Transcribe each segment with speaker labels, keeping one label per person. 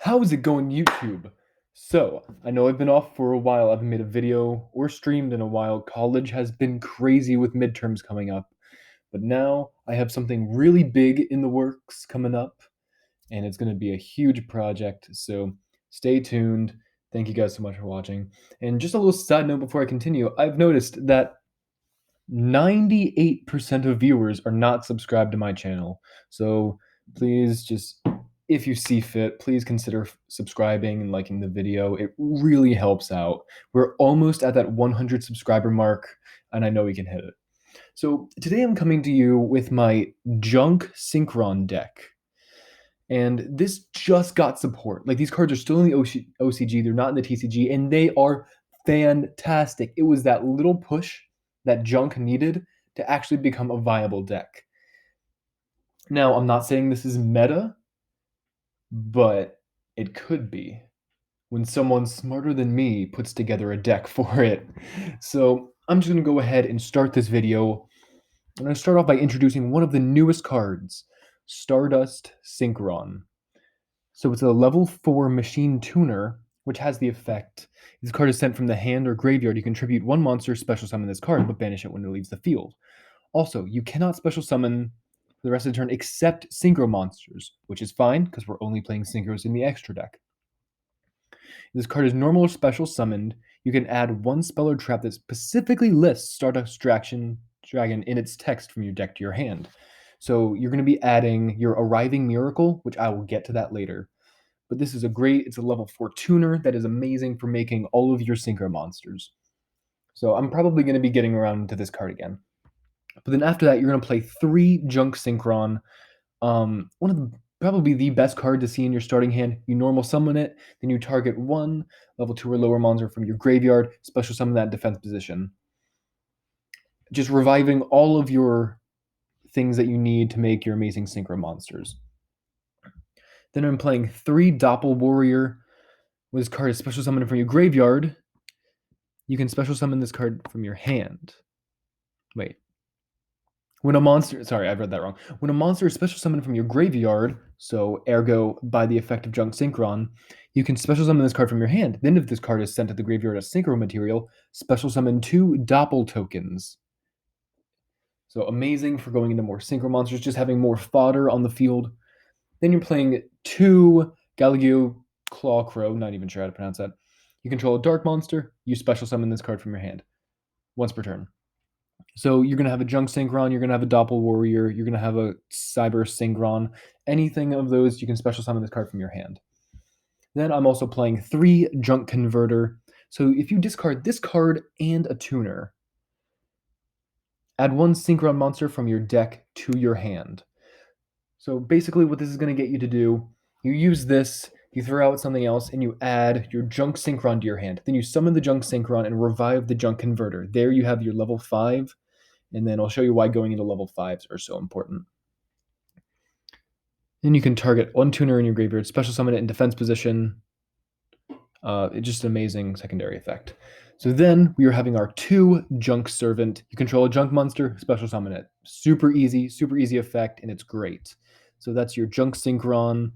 Speaker 1: How is it going, YouTube? So, I know I've been off for a while. I haven't made a video or streamed in a while. College has been crazy with midterms coming up. But now I have something really big in the works coming up, and it's going to be a huge project. So, stay tuned. Thank you guys so much for watching. And just a little side note before I continue, I've noticed that 98% of viewers are not subscribed to my channel. So please just, if you see fit, please consider subscribing and liking the video. It really helps out. We're almost at that 100 subscriber mark, and I know we can hit it. So today I'm coming to you with my Junk Synchron deck. And this just got support. Like, these cards are still in the OCG, they're not in the TCG, and they are fantastic. It was that little push that Junk needed to actually become a viable deck. Now, I'm not saying this is meta, but it could be when someone smarter than me puts together a deck for it. So I'm just going to go ahead and start this video. I'm going to start off by introducing one of the newest cards, Stardust Syncron. So it's a level 4 machine tuner, which has the effect, this card is sent from the hand or graveyard. You contribute one monster, special summon this card, but banish it when it leaves the field. Also, you cannot special summon for the rest of the turn except synchro monsters, which is fine because we're only playing synchros in the extra deck. If this card is normal or special summoned, you can add one spell or trap that specifically lists Stardust Dragon in its text from your deck to your hand. So you're going to be adding your Arriving Miracle, which I will get to that later. But this is it's a level 4 tuner that is amazing for making all of your synchro monsters. So I'm probably going to be getting around to this card again. But then after that, you're going to play 3 Junk Synchron. One of the probably the best card to see in your starting hand. You normal summon it, then you target one level 2 or lower monster from your graveyard, special summon that defense position. Just reviving all of your things that you need to make your amazing synchro monsters. Then I'm playing 3 Doppel Warrior. When this card is special summoned from your graveyard, you can special summon this card from your hand. Wait. When a monster, sorry, I read that wrong. When a monster is special summoned from your graveyard, so ergo by the effect of Junk Synchron, you can special summon this card from your hand. Then if this card is sent to the graveyard as synchro material, special summon 2 Doppel tokens. So amazing for going into more synchro monsters, just having more fodder on the field. Then you're playing 2 Galagio Clawcrow, not even sure how to pronounce that. You control a dark monster, you special summon this card from your hand once per turn. So you're going to have a Junk Synchron, you're going to have a Doppel Warrior, you're going to have a Cyber Synchron. Anything of those, you can special summon this card from your hand. Then I'm also playing 3 Junk Converter. So if you discard this card and a tuner, add 1 Synchron monster from your deck to your hand. So basically what this is going to get you to do, you use this, you throw out something else, and you add your Junk Synchron to your hand. Then you summon the Junk Synchron and revive the Junk Converter. There you have your level 5, and then I'll show you why going into level 5s are so important. Then you can target 1 tuner in your graveyard, special summon it in defense position. It's just an amazing secondary effect. So then we are having our 2 Junk Servant. You control a Junk monster, special summon it. Super easy effect, and it's great. So that's your Junk Synchron.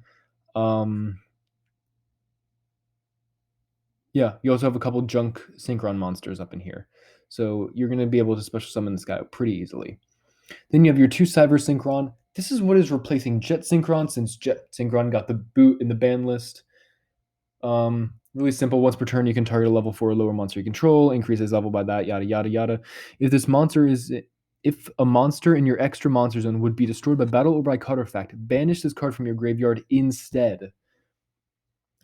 Speaker 1: Yeah, you also have a couple Junk Synchron monsters up in here. So you're going to be able to special summon this guy out pretty easily. Then you have your 2 Cyber Synchron. This is what is replacing Jet Synchron, since Jet Synchron got the boot in the ban list. Really simple. Once per turn, you can target a level 4 or lower monster you control, increase his level by that, yada, yada, yada. If a monster in your extra monster zone would be destroyed by battle or by card effect, banish this card from your graveyard instead.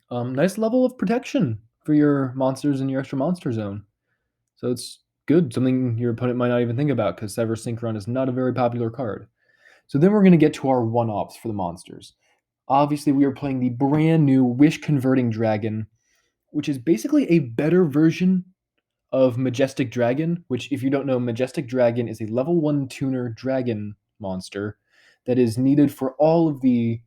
Speaker 1: Nice level of protection for your monsters in your extra monster zone. So it's good, something your opponent might not even think about, because Cyber Synchron is not a very popular card. So then we're going to get to our one-ops for the monsters. Obviously, we are playing the brand new Wish Converting Dragon, which is basically a better version of Majestic Dragon, which, if you don't know, Majestic Dragon is a level 1 tuner dragon monster that is needed for all of the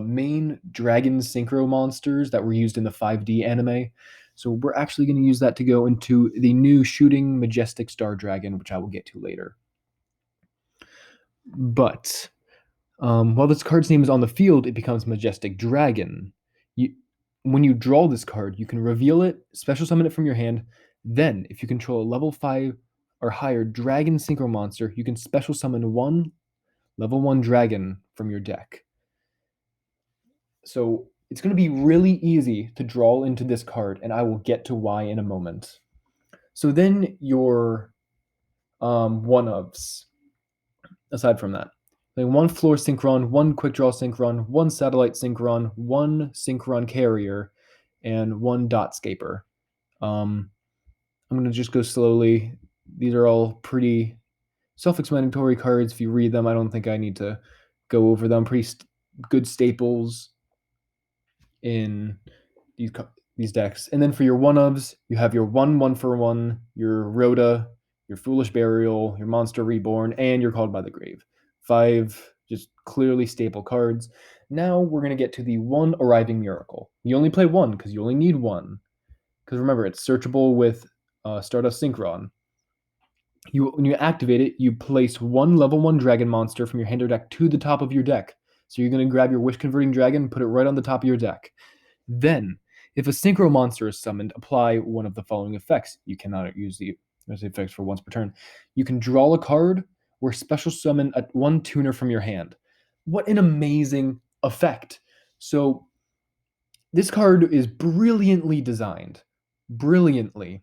Speaker 1: main dragon synchro monsters that were used in the 5D anime. So we're actually going to use that to go into the new shooting Majestic Star Dragon, which I will get to later. But while this card's name is on the field, it becomes Majestic Dragon. when you draw this card, you can reveal it, special summon it from your hand. Then, if you control a level 5 or higher dragon synchro monster, you can special summon one level 1 dragon from your deck. So it's going to be really easy to draw into this card, and I will get to why in a moment. So then your one-ofs, aside from that, like one floor synchron, one quick draw synchron, one satellite synchron, one synchron carrier, and one dot scaper. I'm going to just go slowly. These are all pretty self-explanatory cards. If you read them, I don't think I need to go over them. Pretty good staples in these decks. And then for your one-ofs, you have your 1/1 your Rhoda, your Foolish Burial, your Monster Reborn, and your Called by the Grave. 5 just clearly staple cards. Now we're going to get to the one Arriving Miracle. You only play one because you only need one. Because remember, it's searchable with Stardust Syncron. When you activate it, you place one level 1 dragon monster from your hand or deck to the top of your deck. So you're going to grab your Wish Converting Dragon and put it right on the top of your deck. Then, if a synchro monster is summoned, apply one of the following effects. You cannot use the effects for once per turn. You can draw a card or special summon one tuner from your hand. What an amazing effect. So this card is brilliantly designed. Brilliantly.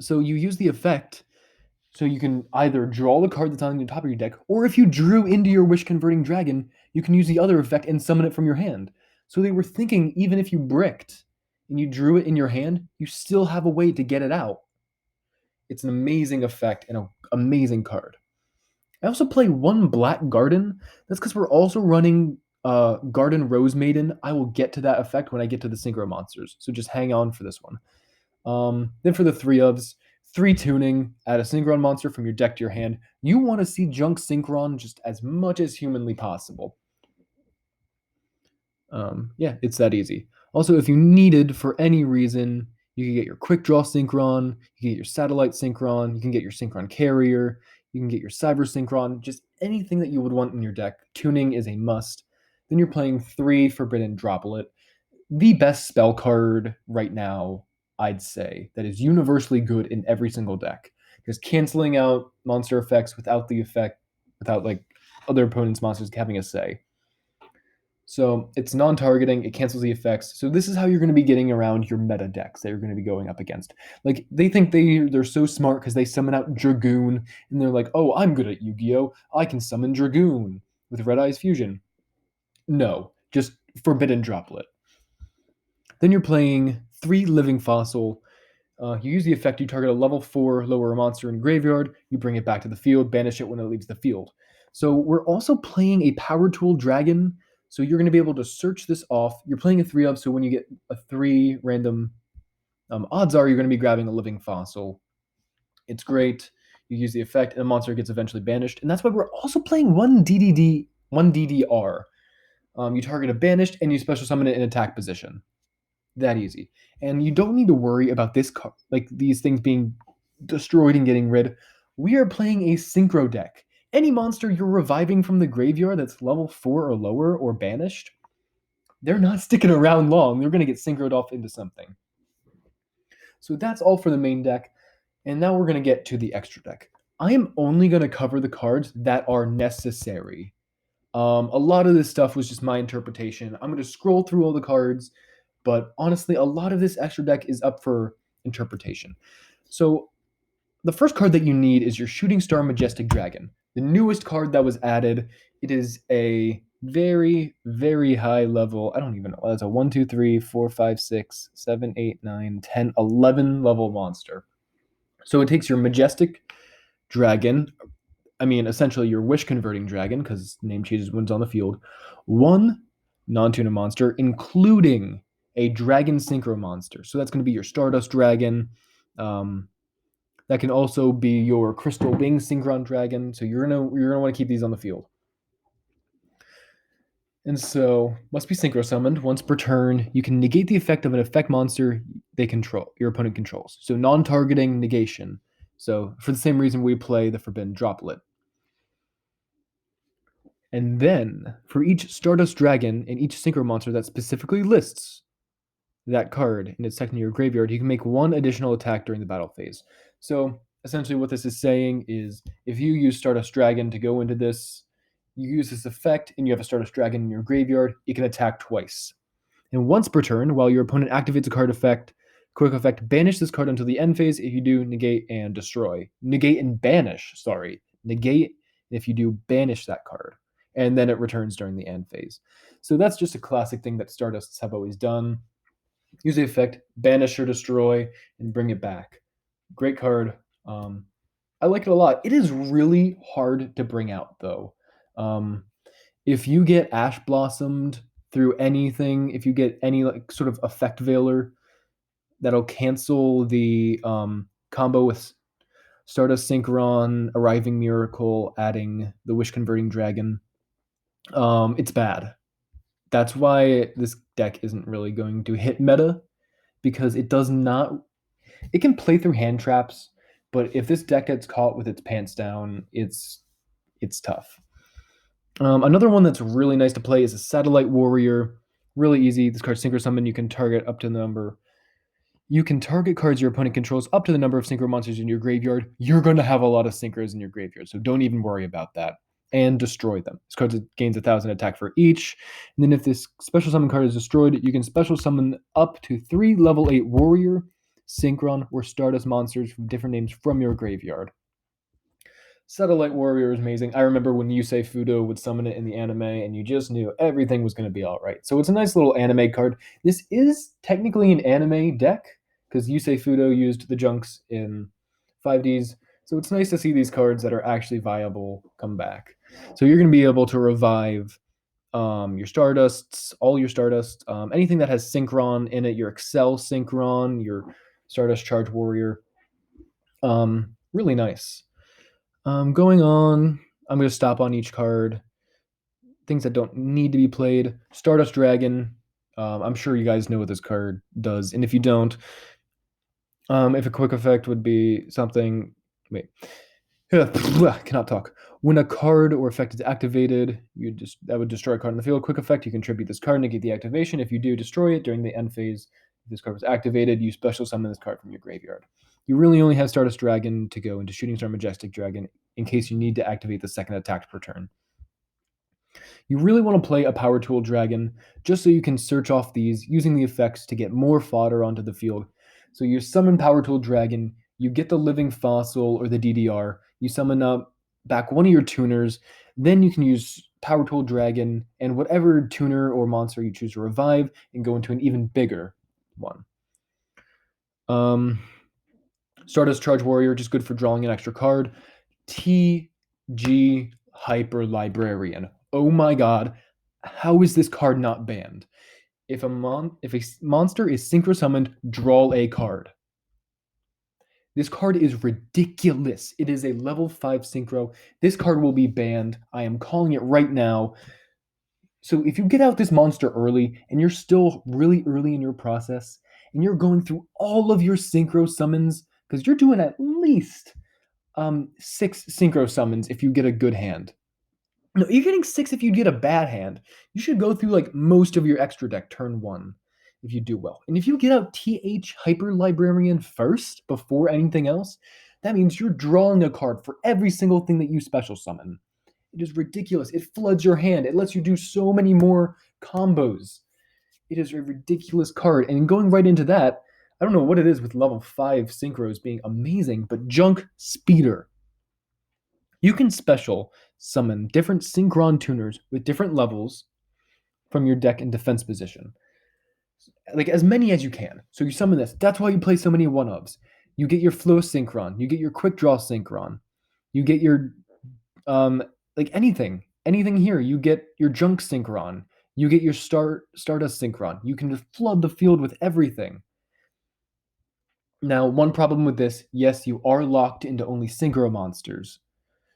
Speaker 1: So you use the effect, so you can either draw the card that's on the top of your deck, or if you drew into your Wish Converting Dragon, you can use the other effect and summon it from your hand. So they were thinking even if you bricked and you drew it in your hand, you still have a way to get it out. It's an amazing effect and an amazing card. I also play one Black Garden. That's because we're also running Garden Rose Maiden. I will get to that effect when I get to the Synchro monsters, so just hang on for this one. Then for the 3-ofs, 3 tuning, add a Synchron monster from your deck to your hand. You want to see Junk Synchron just as much as humanly possible. Yeah, it's that easy. Also, if you needed for any reason, you can get your Quick Draw Synchron, you can get your Satellite Synchron, you can get your Synchron Carrier, you can get your Cyber Synchron, just anything that you would want in your deck. Tuning is a must. Then you're playing 3 Forbidden Droplet. The best spell card right now, I'd say, that is universally good in every single deck. Because canceling out monster effects without the effect, without like other opponents' monsters having a say. So it's non-targeting, it cancels the effects. So this is how you're going to be getting around your meta decks that you're going to be going up against. Like they think they're so smart because they summon out Dragoon, and they're like, oh, I'm good at Yu-Gi-Oh! I can summon Dragoon with Red Eyes Fusion. No, just Forbidden Droplet. Then you're playing 3 Living Fossil. You use the effect, you target a level 4 lower monster in graveyard, you bring it back to the field, banish it when it leaves the field. So we're also playing a Power Tool Dragon, so you're going to be able to search this off. You're playing a 3-of, so when you get a 3 random, odds are you're going to be grabbing a Living Fossil. It's great. You use the effect, and the monster gets eventually banished. And that's why we're also playing one DDR. You target a banished, and you special summon it in attack position. That easy. And you don't need to worry about this like these things being destroyed and getting rid. We are playing a synchro deck. Any monster you're reviving from the graveyard that's level 4 or lower or banished, they're not sticking around long. They're going to get synchroed off into something. So that's all for the main deck. And now we're going to get to the extra deck. I am only going to cover the cards that are necessary. A lot of this stuff was just my interpretation. I'm going to scroll through all the cards, but honestly, a lot of this extra deck is up for interpretation. So the first card that you need is your Shooting Star Majestic Dragon, the newest card that was added. It is a very, very high level. I don't even know. That's a 1, 2, 3, 4, 5, 6, 7, 8, 9, 10, 11 level monster. So it takes your Majestic Dragon, essentially your Wish Converting Dragon, because name changes when it's on the field, 1 non-tuna monster, including a Dragon Synchro monster. So that's going to be your Stardust Dragon. That can also be your Crystal Wing Synchron Dragon. So you're gonna want to keep these on the field. And so must be synchro summoned once per turn. You can negate the effect of an effect monster your opponent controls. So non-targeting negation. So for the same reason we play the Forbidden Droplet. And then for each Stardust Dragon and each synchro monster that specifically lists that card and it's technically your graveyard, you can make one additional attack during the battle phase. So essentially what this is saying is if you use Stardust Dragon to go into this, you use this effect and you have a Stardust Dragon in your graveyard, it can attack twice. And once per turn, while your opponent activates a card effect, quick effect, banish this card until the end phase. If you do, negate and destroy. Negate and banish, sorry. Negate if you do, banish that card. And then it returns during the end phase. So that's just a classic thing that Stardusts have always done. Use the effect, banish or destroy, and bring it back. Great card. I like it a lot. It is really hard to bring out, though. If you get Ash Blossomed through anything, if you get any like sort of effect veiler, that'll cancel the combo with Stardust Synchron, Arriving Miracle, adding the Wish Converting Dragon. It's bad. That's why this deck isn't really going to hit meta, because it does not. It can play through hand traps, but if this deck gets caught with its pants down, it's tough. Another one that's really nice to play is a Satellite Warrior. Really easy. This card Synchro Summon. You can target up to the number. You can target cards your opponent controls up to the number of Synchro monsters in your graveyard. You're going to have a lot of Synchros in your graveyard, so don't even worry about that. And destroy them. This card gains 1,000 attack for each. And then if this special summon card is destroyed, you can special summon up to 3 level 8 Warrior, Synchron, or Stardust monsters from different names from your graveyard. Satellite Warrior is amazing. I remember when Yusei Fudo would summon it in the anime, and you just knew everything was going to be all right. So it's a nice little anime card. This is technically an anime deck, because Yusei Fudo used the junks in 5Ds. So it's nice to see these cards that are actually viable come back. So you're going to be able to revive your Stardusts, all your Stardust, anything that has Synchron in it, your Excel Synchron, your Stardust Charge Warrior. Really nice. Going on, I'm going to stop on each card. Things that don't need to be played. Stardust Dragon. I'm sure you guys know what this card does. And if you don't, if a quick effect would be something... Wait. Cannot talk. When a card or effect is activated, that would destroy a card in the field. Quick effect, you contribute this card, negate the activation. If you do, destroy it during the end phase. If this card was activated, you special summon this card from your graveyard. You really only have Stardust Dragon to go into Shooting Star Majestic Dragon in case you need to activate the second attack per turn. You really want to play a Power Tool Dragon just so you can search off these using the effects to get more fodder onto the field. So you summon Power Tool Dragon, you get the Living Fossil or the DDR, you summon up back one of your tuners, then you can use Power Tool Dragon and whatever tuner or monster you choose to revive and go into an even bigger one. Stardust Charge Warrior, just good for drawing an extra card. TG Hyper Librarian. Oh my god, how is this card not banned? If a monster is synchro summoned, draw a card. This card is ridiculous. It is a level 5 synchro. This card will be banned. I am calling it right now. So if you get out this monster early and you're still really early in your process and you're going through all of your synchro summons, because you're doing at least 6 synchro summons if you get a good hand. No, you're getting 6 if you get a bad hand. You should go through like most of your extra deck turn 1 if you do well. And if you get out TH Hyper Librarian first before anything else, that means you're drawing a card for every single thing that you special summon. It is ridiculous. It floods your hand. It lets you do so many more combos. It is a ridiculous card. And going right into that, I don't know what it is with level 5 synchros being amazing, but Junk Speeder. You can special summon different Synchron tuners with different levels from your deck in defense position. Like as many as you can. So you summon this. That's why you play so many one-ofs. You get your Flow Synchron. You get your Quick Draw Synchron. You get your, like anything. Anything here. You get your Junk Synchron. You get your Stardust Syncron. You can just flood the field with everything. Now, one problem with this, yes, you are locked into only Synchro monsters.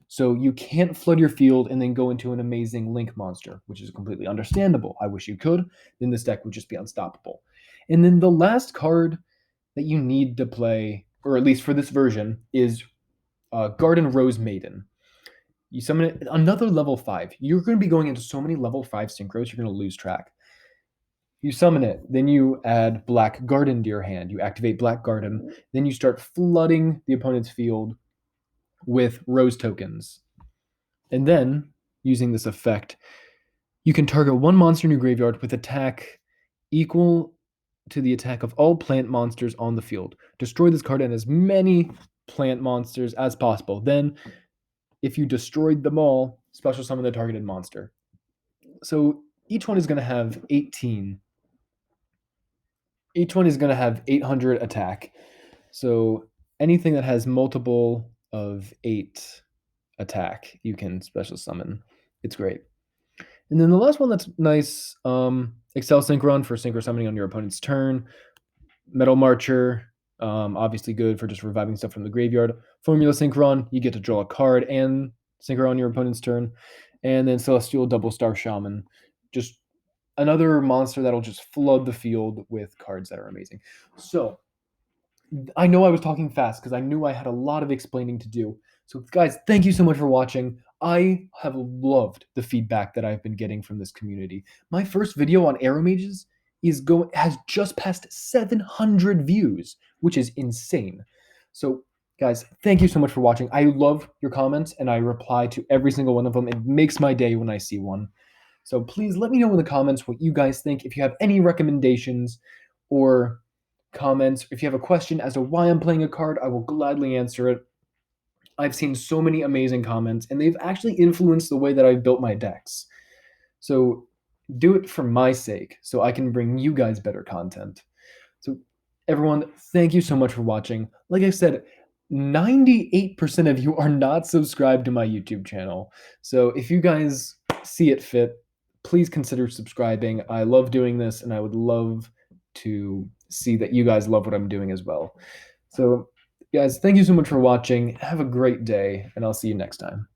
Speaker 1: So you can't flood your field and then go into an amazing Link monster, which is completely understandable. I wish you could. Then this deck would just be unstoppable. And then the last card that you need to play, or at least for this version, is Garden Rose Maiden. You summon it, another level 5. You're going to be going into so many level 5 synchros, you're going to lose track. You summon it, then you add Black Garden to your hand. You activate Black Garden, then you start flooding the opponent's field with Rose tokens. And then, using this effect, you can target one monster in your graveyard with attack equal to the attack of all plant monsters on the field. Destroy this card and as many plant monsters as possible. Then, if you destroyed them all, special summon the targeted monster. So each one is going to have 18. Each one is going to have 800 attack. So anything that has multiple of 8 attack, you can special summon. It's great. And then the last one that's nice, Excel Synchron for synchro summoning on your opponent's turn. Metal Marcher, obviously good for just reviving stuff from the graveyard. Formula Synchron, you get to draw a card and synchro on your opponent's turn. And then Celestial Double Star Shaman, just another monster that'll just flood the field with cards that are amazing. So I know I was talking fast because I knew I had a lot of explaining to do. So guys, thank you so much for watching. I have loved the feedback that I've been getting from this community. My first video on Arrow Mages has just passed 700 views, which is insane. So guys, thank you so much for watching. I love your comments and I reply to every single one of them. It makes my day when I see one. So please let me know in the comments what you guys think. If you have any recommendations or comments, if you have a question as to why I'm playing a card, I will gladly answer it. I've seen so many amazing comments, and they've actually influenced the way that I've built my decks. So do it for my sake, so I can bring you guys better content. So everyone, thank you so much for watching. Like I said, 98% of you are not subscribed to my YouTube channel. So if you guys see it fit, please consider subscribing. I love doing this, and I would love to see that you guys love what I'm doing as well. So guys, thank you so much for watching. Have a great day, and I'll see you next time.